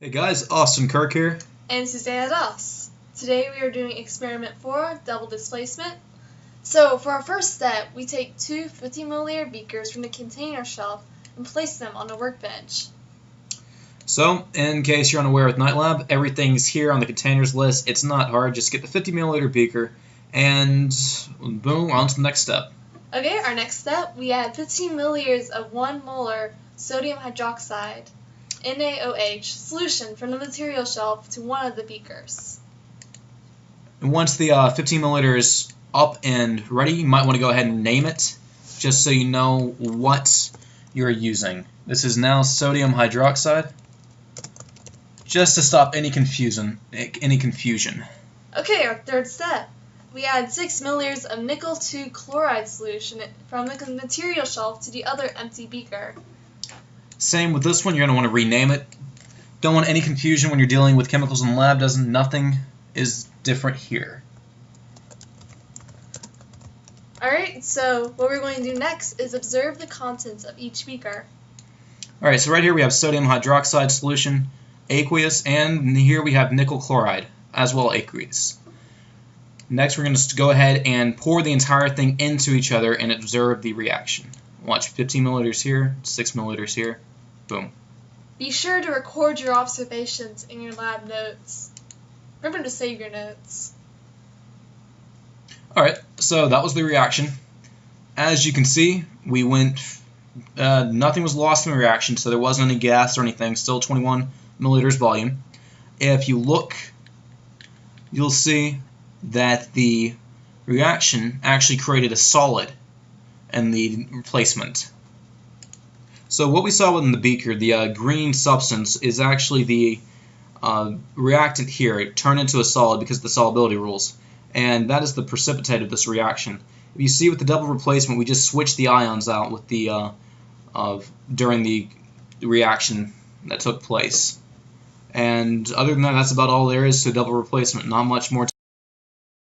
Hey guys, Austin Kirk here. And Susanna Das. Today we are doing experiment 4, double displacement. So for our first step, we take two 50 milliliter beakers from the container shelf and place them on the workbench. So, in case you're unaware with Nite Lab, everything's here on the containers list. It's not hard, just get the 50 milliliter beaker and boom, on to the next step. Okay, our next step, we add 15 milliliters of 1 molar sodium hydroxide NaOH solution from the material shelf to one of the beakers. And once the 15 milliliter is up and ready, you might want to go ahead and name it, just so you know what you're using. This is now sodium hydroxide, just to stop any confusion. Okay, our third step. We add 6 milliliters of nickel 2 chloride solution from the material shelf to the other empty beaker. Same with this one, you're going to want to rename it. Don't want any confusion when you're dealing with chemicals in the lab. Nothing is different here. Alright, so what we're going to do next is observe the contents of each beaker. Alright, so right here we have sodium hydroxide solution, aqueous, and here we have nickel chloride, as well aqueous. Next we're going to go ahead and pour the entire thing into each other and observe the reaction. Watch, 15 milliliters here, 6 milliliters here, boom. Be sure to record your observations in your lab notes. Remember to save your notes. Alright, so that was the reaction. As you can see, we went, nothing was lost in the reaction, so there wasn't any gas or anything, still 21 milliliters volume. If you look, you'll see that the reaction actually created a solid in the replacement. So what we saw within the beaker, the green substance, is actually the reactant here. It turned into a solid because of the solubility rules, and that is the precipitate of this reaction. If you see with the double replacement, we just switched the ions out with the during the reaction that took place. And other than that, that's about all there is to double replacement. Not much more to